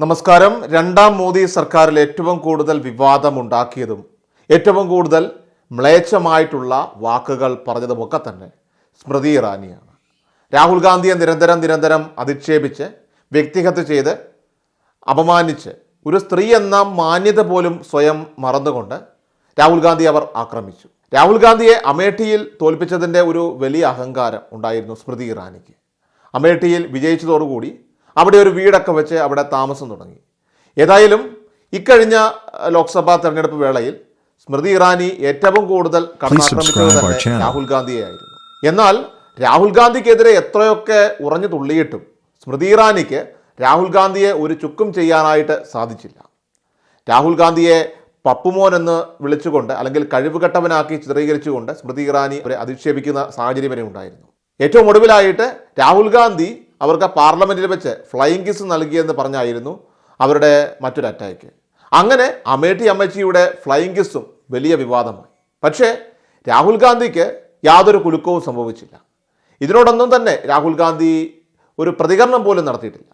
നമസ്കാരം. രണ്ടാം മോദി സർക്കാരിൽ ഏറ്റവും കൂടുതൽ വിവാദമുണ്ടാക്കിയതും ഏറ്റവും കൂടുതൽ മ്ലേച്ഛമായിട്ടുള്ള വാക്കുകൾ പറഞ്ഞതുമൊക്കെ തന്നെ സ്മൃതി ഇറാനിയാണ്. രാഹുൽ ഗാന്ധിയെ നിരന്തരം അധിക്ഷേപിച്ച് വ്യക്തിഹത്യ ചെയ്ത് അപമാനിച്ച് ഒരു സ്ത്രീ എന്ന മാന്യത പോലും സ്വയം മറന്നുകൊണ്ട് രാഹുൽ ഗാന്ധി അവർ ആക്രമിച്ചു. രാഹുൽ ഗാന്ധിയെ അമേഠിയിൽ തോൽപ്പിച്ചതിൻ്റെ ഒരു വലിയ അഹങ്കാരം ഉണ്ടായിരുന്നു സ്മൃതി ഇറാനിക്ക്. അമേഠിയിൽ വിജയിച്ചതോടുകൂടി അവിടെ ഒരു വീടൊക്കെ വെച്ച് അവിടെ താമസം തുടങ്ങി. ഏതായാലും ഇക്കഴിഞ്ഞ ലോക്സഭാ തെരഞ്ഞെടുപ്പ് വേളയിൽ സ്മൃതി ഇറാനി ഏറ്റവും കൂടുതൽ കടന്നാക്രമിച്ചത് തന്നെ രാഹുൽ ഗാന്ധിയായിരുന്നു. എന്നാൽ രാഹുൽ ഗാന്ധിക്കെതിരെ എത്രയൊക്കെ ഉറഞ്ഞു തുള്ളിയിട്ടും സ്മൃതി ഇറാനിക്ക് രാഹുൽ ഗാന്ധിയെ ഒരു ചുക്കും ചെയ്യാനായിട്ട് സാധിച്ചില്ല. രാഹുൽ ഗാന്ധിയെ പപ്പുമോൻ എന്ന് വിളിച്ചുകൊണ്ട് അല്ലെങ്കിൽ കഴിവുകെട്ടവനാക്കി ചിത്രീകരിച്ചുകൊണ്ട് സ്മൃതി ഇറാനി അവരെ അധിക്ഷേപിക്കുന്ന സാഹചര്യം വരെ ഉണ്ടായിരുന്നു. ഏറ്റവും ഒടുവിലായിട്ട് രാഹുൽ ഗാന്ധി അവർക്ക് പാർലമെൻറ്റിൽ വെച്ച് ഫ്ലൈയിങ് കിസ് നൽകിയെന്ന് പറഞ്ഞായിരുന്നു അവരുടെ മറ്റൊരു അറ്റാക്ക്. അങ്ങനെ അമേഠി അമ്മച്ചിയുടെ ഫ്ലൈയിങ് കിസ്സും വലിയ വിവാദമായി. പക്ഷേ രാഹുൽ ഗാന്ധിക്ക് യാതൊരു കുലുക്കവും സംഭവിച്ചില്ല. ഇതിനോടൊന്നും തന്നെ രാഹുൽ ഗാന്ധി ഒരു പ്രതികരണം പോലും നടത്തിയിട്ടില്ല.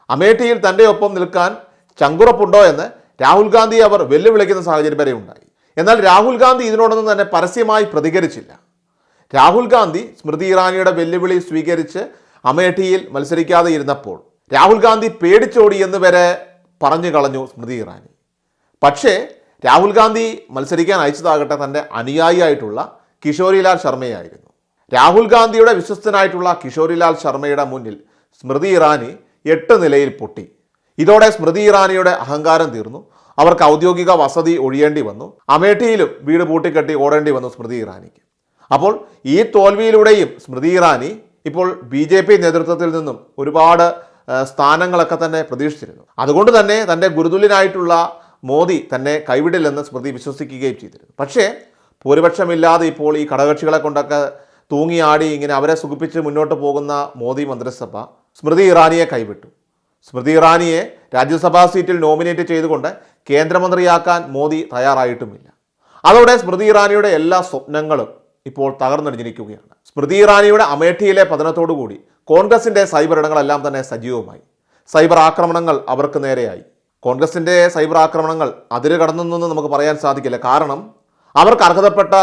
അമേഠിയിൽ തൻ്റെ ഒപ്പം നിൽക്കാൻ ചങ്കുറപ്പുണ്ടോ എന്ന് രാഹുൽ ഗാന്ധി അവർ വെല്ലുവിളിക്കുന്ന സാഹചര്യം വരെ ഉണ്ടായി. എന്നാൽ രാഹുൽ ഗാന്ധി ഇതിനോടൊന്നും തന്നെ പരസ്യമായി പ്രതികരിച്ചില്ല. രാഹുൽ ഗാന്ധി സ്മൃതി ഇറാനിയുടെ വെല്ലുവിളി സ്വീകരിച്ച് അമേഠിയിൽ മത്സരിക്കാതെ ഇരുന്നപ്പോൾ രാഹുൽ ഗാന്ധി പേടിച്ചോടി എന്ന് വരെ പറഞ്ഞു കളഞ്ഞു സ്മൃതി ഇറാനി. പക്ഷേ രാഹുൽ ഗാന്ധി മത്സരിക്കാൻ അയച്ചതാകട്ടെ തൻ്റെ അനുയായിയായിട്ടുള്ള കിഷോരിലാൽ ശർമ്മയായിരുന്നു. രാഹുൽ ഗാന്ധിയുടെ വിശ്വസ്തനായിട്ടുള്ള കിഷോരിലാൽ ശർമ്മയുടെ മുന്നിൽ സ്മൃതി ഇറാനി 8 നിലയിൽ പൊട്ടി. ഇതോടെ സ്മൃതി ഇറാനിയുടെ അഹങ്കാരം തീർന്നു. അവർക്ക് ഔദ്യോഗിക വസതി ഒഴിയേണ്ടി വന്നു. അമേഠിയിലും വീട് പൂട്ടിക്കെട്ടി ഓടേണ്ടി വന്നു സ്മൃതി ഇറാനിക്ക്. അപ്പോൾ ഈ തോൽവിയിലൂടെയും സ്മൃതി ഇറാനി ഇപ്പോൾ BJP നേതൃത്വത്തിൽ നിന്നും ഒരുപാട് സ്ഥാനങ്ങളൊക്കെ തന്നെ പ്രതീക്ഷിച്ചിരുന്നു. അതുകൊണ്ട് തന്നെ തൻ്റെ ഗുരുതുല്യനായിട്ടുള്ള മോദി തന്നെ കൈവിടില്ലെന്ന് സ്മൃതി വിശ്വസിക്കുകയും ചെയ്തിരുന്നു. പക്ഷേ ഭൂരിപക്ഷമില്ലാതെ ഇപ്പോൾ ഈ ഘടകകക്ഷികളെ കൊണ്ടൊക്കെ തൂങ്ങിയാടി ഇങ്ങനെ അവരെ സുഖിപ്പിച്ച് മുന്നോട്ട് പോകുന്ന മോദി മന്ത്രിസഭ സ്മൃതി ഇറാനിയെ കൈവിട്ടു. സ്മൃതി ഇറാനിയെ രാജ്യസഭാ സീറ്റിൽ നോമിനേറ്റ് ചെയ്തുകൊണ്ട് കേന്ദ്രമന്ത്രിയാക്കാൻ മോദി തയ്യാറായിട്ടുമില്ല. അതോടെ സ്മൃതി ഇറാനിയുടെ എല്ലാ സ്വപ്നങ്ങളും ഇപ്പോൾ തകർന്നടിഞ്ഞിരിക്കുകയാണ്. സ്മൃതി ഇറാനിയുടെ അമേഠിയിലെ പതനത്തോടുകൂടി കോൺഗ്രസിൻ്റെ സൈബർ ഇടങ്ങളെല്ലാം തന്നെ സജീവമായി. സൈബർ ആക്രമണങ്ങൾ അവർക്ക് നേരെയായി. കോൺഗ്രസിൻ്റെ സൈബർ ആക്രമണങ്ങൾ അതിര് കടന്നൊന്നും നമുക്ക് പറയാൻ സാധിക്കില്ല. കാരണം അവർക്ക് അർഹതപ്പെട്ട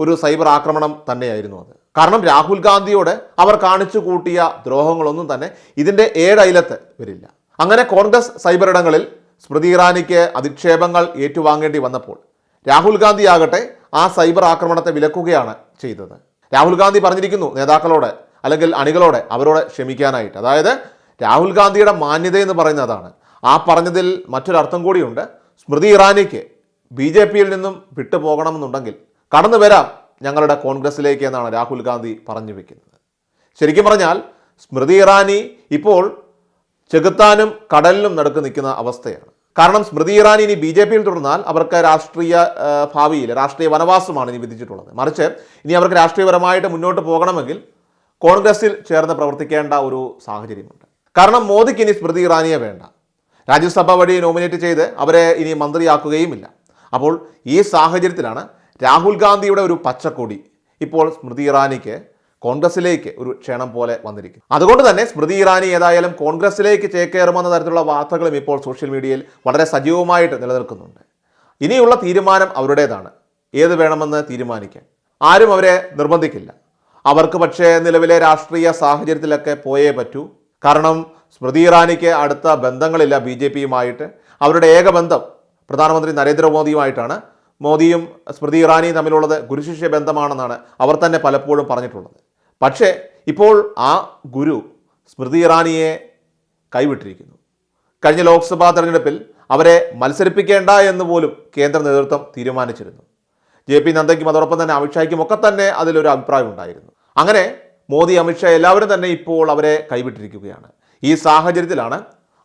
ഒരു സൈബർ ആക്രമണം തന്നെയായിരുന്നു അത്. കാരണം രാഹുൽ ഗാന്ധിയോട് അവർ കാണിച്ചു കൂട്ടിയ ദ്രോഹങ്ങളൊന്നും തന്നെ ഇതിൻ്റെ 7 അയലത്ത് വരില്ല. അങ്ങനെ കോൺഗ്രസ് സൈബർ ഇടങ്ങളിൽ സ്മൃതി ഇറാനിക്ക് അധിക്ഷേപങ്ങൾ ഏറ്റുവാങ്ങേണ്ടി വന്നപ്പോൾ രാഹുൽ ഗാന്ധി ആകട്ടെ ആ സൈബർ ആക്രമണത്തെ വിലക്കുകയാണ് ചെയ്തത്. രാഹുൽ ഗാന്ധി പറഞ്ഞിരിക്കുന്നു നേതാക്കളോട് അല്ലെങ്കിൽ അണികളോട് അവരോട് ക്ഷമിക്കാനായിട്ട്. അതായത് രാഹുൽ ഗാന്ധിയുടെ മാന്യത എന്ന് പറയുന്നത് അതാണ്. ആ പറഞ്ഞതിൽ മറ്റൊരർത്ഥം കൂടിയുണ്ട്. സ്മൃതി ഇറാനിക്ക് BJPയിൽ നിന്നും വിട്ടുപോകണമെന്നുണ്ടെങ്കിൽ കടന്നു വരാം ഞങ്ങളുടെ കോൺഗ്രസിലേക്ക് എന്നാണ് രാഹുൽ ഗാന്ധി പറഞ്ഞു വെക്കുന്നത്. ശരിക്കും പറഞ്ഞാൽ സ്മൃതി ഇറാനി ഇപ്പോൾ ചെകുത്താനും കടലിലും നടുക്ക് നിൽക്കുന്ന അവസ്ഥയാണ്. കാരണം സ്മൃതി ഇറാനി ഇനി BJPയിൽ തുടർന്നാൽ അവർക്ക് രാഷ്ട്രീയ ഭാവിയിൽ രാഷ്ട്രീയ വനവാസമാണ് ഇനി വിധിച്ചിട്ടുള്ളത്. മറിച്ച് ഇനി അവർക്ക് രാഷ്ട്രീയപരമായിട്ട് മുന്നോട്ട് പോകണമെങ്കിൽ കോൺഗ്രസിൽ ചേർന്ന് പ്രവർത്തിക്കേണ്ട ഒരു സാഹചര്യമുണ്ട്. കാരണം മോദിക്ക് ഇനി സ്മൃതി ഇറാനിയെ വേണ്ട. രാജ്യസഭ വഴി നോമിനേറ്റ് ചെയ്ത് അവരെ ഇനി മന്ത്രിയാക്കുകയുമില്ല. അപ്പോൾ ഈ സാഹചര്യത്തിലാണ് രാഹുൽ ഗാന്ധിയുടെ ഒരു പച്ചക്കൊടി ഇപ്പോൾ സ്മൃതി ഇറാനിക്ക് കോൺഗ്രസിലേക്ക് ഒരു ക്ഷണം പോലെ വന്നിരിക്കുന്നു. അതുകൊണ്ട് തന്നെ സ്മൃതി ഇറാനി ഏതായാലും കോൺഗ്രസിലേക്ക് ചേക്കേറുമെന്ന തരത്തിലുള്ള വാർത്തകളും ഇപ്പോൾ സോഷ്യൽ മീഡിയയിൽ വളരെ സജീവമായിട്ട് നിലനിൽക്കുന്നുണ്ട്. ഇനിയുള്ള തീരുമാനം അവരുടേതാണ്. ഏത് വേണമെന്ന് തീരുമാനിക്കാൻ ആരും അവരെ നിർബന്ധിക്കില്ല. അവർക്ക് പക്ഷേ നിലവിലെ രാഷ്ട്രീയ സാഹചര്യത്തിലൊക്കെ പോയേ പറ്റൂ. കാരണം സ്മൃതി ഇറാനിക്ക് അടുത്ത ബന്ധങ്ങളില്ല BJPയുമായിട്ട്. അവരുടെ ഏക ബന്ധം പ്രധാനമന്ത്രി നരേന്ദ്രമോദിയുമായിട്ടാണ്. മോദിയും സ്മൃതി ഇറാനിയും തമ്മിലുള്ളത് ഗുരുശിഷ്യ ബന്ധമാണെന്നാണ് അവർ തന്നെ പലപ്പോഴും പറഞ്ഞിട്ടുള്ളത്. പക്ഷേ ഇപ്പോൾ ആ ഗുരു സ്മൃതി ഇറാനിയെ കൈവിട്ടിരിക്കുന്നു. കഴിഞ്ഞ ലോക്സഭാ തെരഞ്ഞെടുപ്പിൽ അവരെ മത്സരിപ്പിക്കേണ്ട എന്ന് പോലും കേന്ദ്ര നേതൃത്വം തീരുമാനിച്ചിരുന്നു. JP നദ്ദയ്ക്കും അതോടൊപ്പം തന്നെ അമിത്ഷായ്ക്കും ഒക്കെ തന്നെ അതിലൊരു അഭിപ്രായം ഉണ്ടായിരുന്നു. അങ്ങനെ മോദി അമിത്ഷാ എല്ലാവരും തന്നെ ഇപ്പോൾ അവരെ കൈവിട്ടിരിക്കുകയാണ്. ഈ സാഹചര്യത്തിലാണ്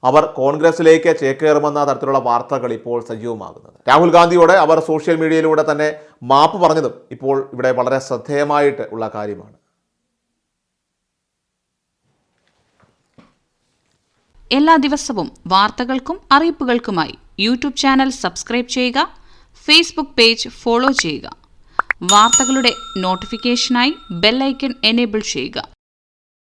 അവർ കോൺഗ്രസിലേക്ക് ചേക്കേറുമെന്ന തരത്തിലുള്ള വാർത്തകൾ ഇപ്പോൾ സജീവമാകുന്നത്. രാഹുൽ ഗാന്ധിയോട് അവർ സോഷ്യൽ മീഡിയയിലൂടെ തന്നെ മാപ്പ് പറഞ്ഞതും ഇപ്പോൾ ഇവിടെ വളരെ ശ്രദ്ധേയമായിട്ട് ഉള്ള കാര്യമാണ്. എല്ലാ ദിവസവും വാർത്തകൾക്കും അറിയിപ്പുകൾക്കുമായി യൂട്യൂബ് ചാനൽ സബ്സ്ക്രൈബ് ചെയ്യുക, ഫേസ്ബുക്ക് പേജ് ഫോളോ ചെയ്യുക. വാർത്തകളുടെ നോട്ടിഫിക്കേഷനായി ബെൽ ഐക്കൺ എനേബിൾ ചെയ്യുക.